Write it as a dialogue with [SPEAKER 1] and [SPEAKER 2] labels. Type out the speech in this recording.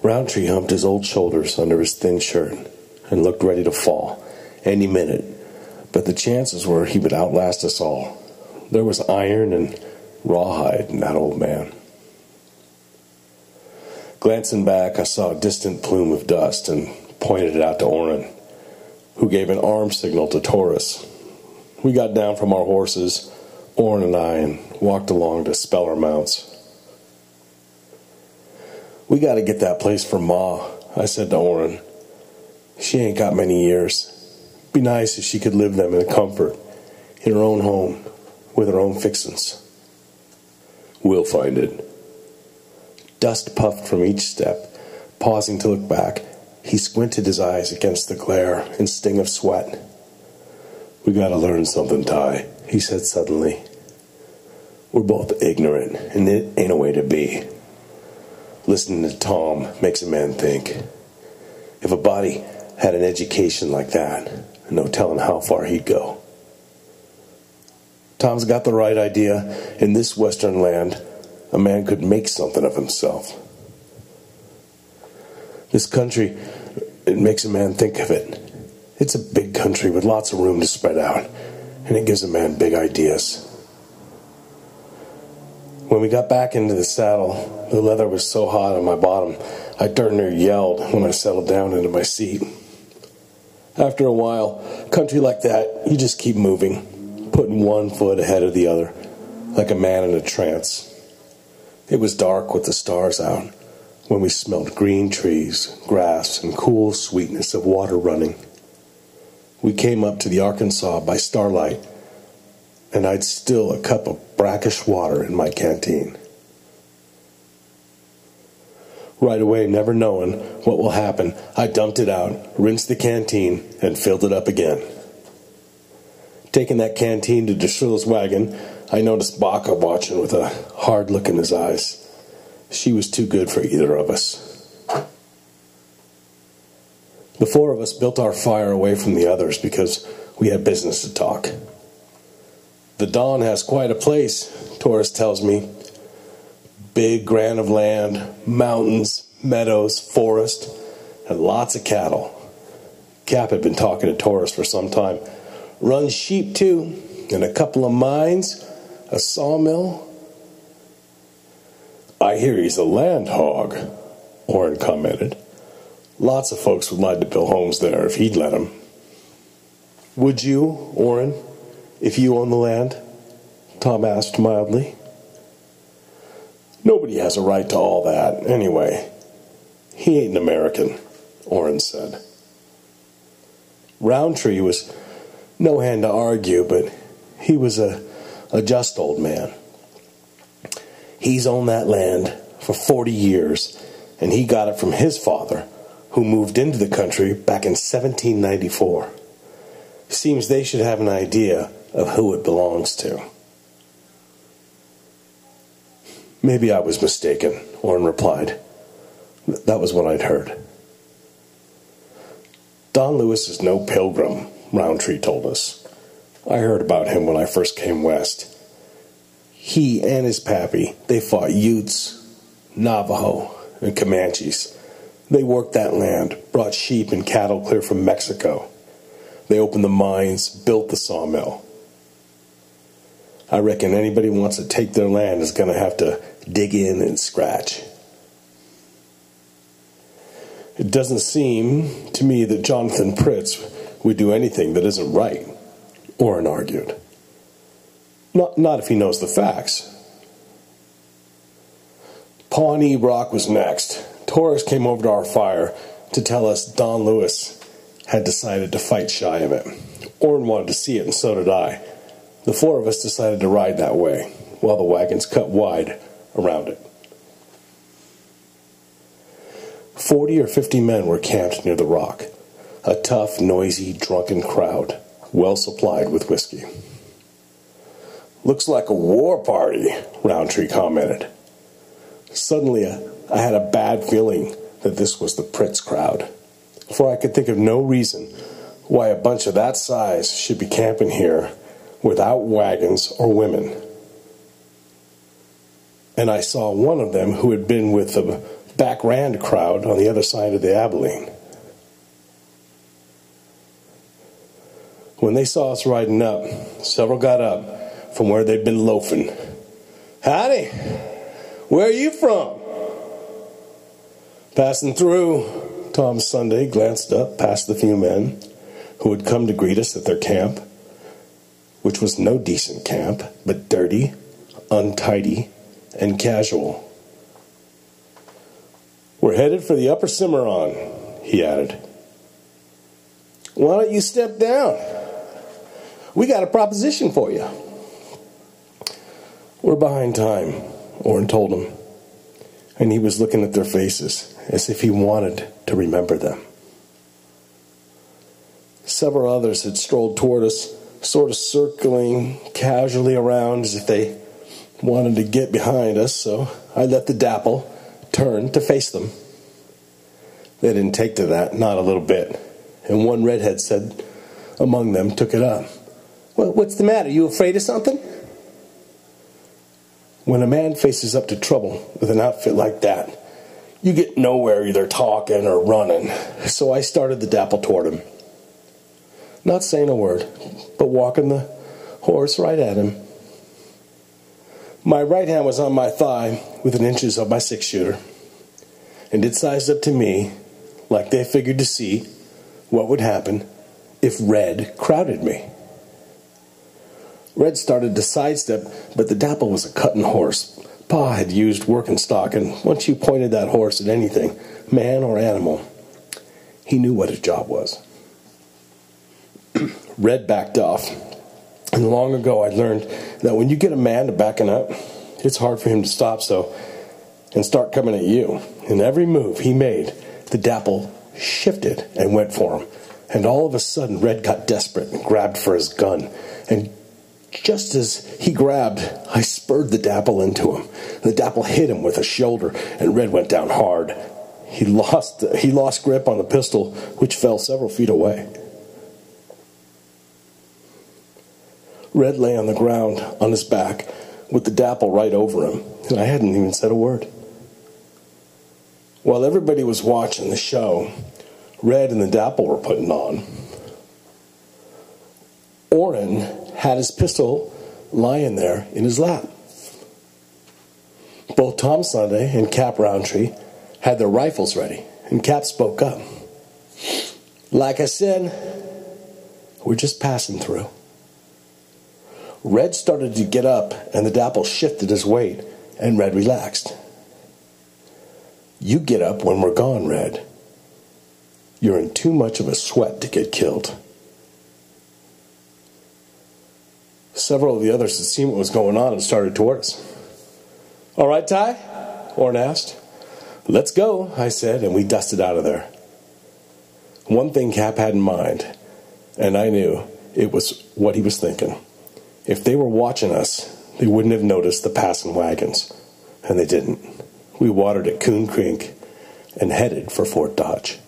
[SPEAKER 1] Roundtree humped his old shoulders under his thin shirt and looked ready to fall any minute, but the chances were he would outlast us all. There was iron and rawhide in that old man. Glancing back, I saw a distant plume of dust and pointed it out to Orrin, who gave an arm signal to Taurus. We got down from our horses, Orin and I, and walked along to spell our mounts. "We got to get that place for Ma," I said to Orin. "She ain't got many years. Be nice if she could live them in comfort, in her own home, with her own fixin's." "We'll find it." Dust puffed from each step. Pausing to look back, he squinted his eyes against the glare and sting of sweat. "We gotta learn something, Ty," he said suddenly. "We're both ignorant, and it ain't a way to be. Listening to Tom makes a man think. If a body had an education like that, no telling how far he'd go." "Tom's got the right idea. In this western land, a man could make something of himself. This country, it makes a man think of it. It's a big country with lots of room to spread out, and it gives a man big ideas." When we got back into the saddle, the leather was so hot on my bottom, I darn near yelled when I settled down into my seat. After a while, country like that, you just keep moving, putting one foot ahead of the other, like a man in a trance. It was dark with the stars out, when we smelled green trees, grass, and cool sweetness of water running. We came up to the Arkansas by starlight, and I'd still a cup of brackish water in my canteen. Right away, never knowing what will happen, I dumped it out, rinsed the canteen, and filled it up again. Taking that canteen to Drushilla's wagon, I noticed Baca watching with a hard look in his eyes. She was too good for either of us. The four of us built our fire away from the others because we had business to talk. "The Don has quite a place," Taurus tells me. "Big grant of land, mountains, meadows, forest, and lots of cattle." Cap had been talking to Taurus for some time. "Runs sheep, too, and a couple of mines, a sawmill." "I hear he's a land hog," Orin commented. "Lots of folks would like to build homes there if he'd let them." "Would you, Orin, if you own the land?" Tom asked mildly. "Nobody has a right to all that, anyway. He ain't an American," Orin said. Roundtree was no hand to argue, but he was a just old man. "He's owned that land for 40 years, and he got it from his father, who moved into the country back in 1794. Seems they should have an idea of who it belongs to." "Maybe I was mistaken," Orrin replied. That was what I'd heard. "Don Lewis is no pilgrim," Roundtree told us. "I heard about him when I first came west. He and his pappy, they fought Utes, Navajo, and Comanches. They worked that land, brought sheep and cattle clear from Mexico. They opened the mines, built the sawmill. I reckon anybody who wants to take their land is going to have to dig in and scratch." "It doesn't seem to me that Jonathan Pritz would do anything that isn't right," Orrin argued. Not if he knows the facts." Pawnee Rock was next. Taurus came over to our fire to tell us Don Lewis had decided to fight shy of it. Orrin wanted to see it, and so did I. The four of us decided to ride that way, while the wagons cut wide around it. 40 or 50 men were camped near the rock, a tough, noisy, drunken crowd, well supplied with whiskey. "Looks like a war party," Roundtree commented. Suddenly, I had a bad feeling that this was the Pritz crowd, for I could think of no reason why a bunch of that size should be camping here without wagons or women. And I saw one of them who had been with the back-rand crowd on the other side of the Abilene. When they saw us riding up, several got up from where they'd been loafing. "Howdy, where are you from?" "Passing through." Tom Sunday glanced up past the few men who had come to greet us at their camp, which was no decent camp, but dirty, untidy, and casual. "We're headed for the Upper Cimarron," he added. "Why don't you step down? We got a proposition for you." "We're behind time," Orin told him, and he was looking at their faces as if he wanted to remember them. Several others had strolled toward us, sort of circling casually around as if they wanted to get behind us, so I let the dapple turn to face them. They didn't take to that, not a little bit, and one redhead said among them took it up. "Well, what's the matter? You afraid of something?" When a man faces up to trouble with an outfit like that, you get nowhere either talking or running, so I started the dapple toward him. Not saying a word, but walking the horse right at him. My right hand was on my thigh within inches of my six-shooter, and it sized up to me like they figured to see what would happen if Red crowded me. Red started to sidestep, but the dapple was a cutting horse. Pa had used working stock, and once you pointed that horse at anything, man or animal, he knew what his job was. Red backed off, and long ago I learned that when you get a man to backing up, it's hard for him to stop and start coming at you. In every move he made, the dapple shifted and went for him, and all of a sudden Red got desperate and grabbed for his gun, and just as he grabbed, I spurred the dapple into him. The dapple hit him with a shoulder, and Red went down hard. He lost grip on the pistol, which fell several feet away. Red lay on the ground on his back with the dapple right over him, and I hadn't even said a word. While everybody was watching the show Red and the dapple were putting on, Orrin had his pistol lying there in his lap. Both Tom Sunday and Cap Roundtree had their rifles ready, and Cap spoke up. "Like I said, we're just passing through." Red started to get up, and the dapple shifted his weight, and Red relaxed. "You get up when we're gone, Red. You're in too much of a sweat to get killed." Several of the others had seen what was going on and started toward us. "All right, Ty?" Orrin asked. "Let's go," I said, and we dusted out of there. One thing Cap had in mind, and I knew it was what he was thinking. If they were watching us, they wouldn't have noticed the passing wagons, and they didn't. We watered at Coon Creek and headed for Fort Dodge.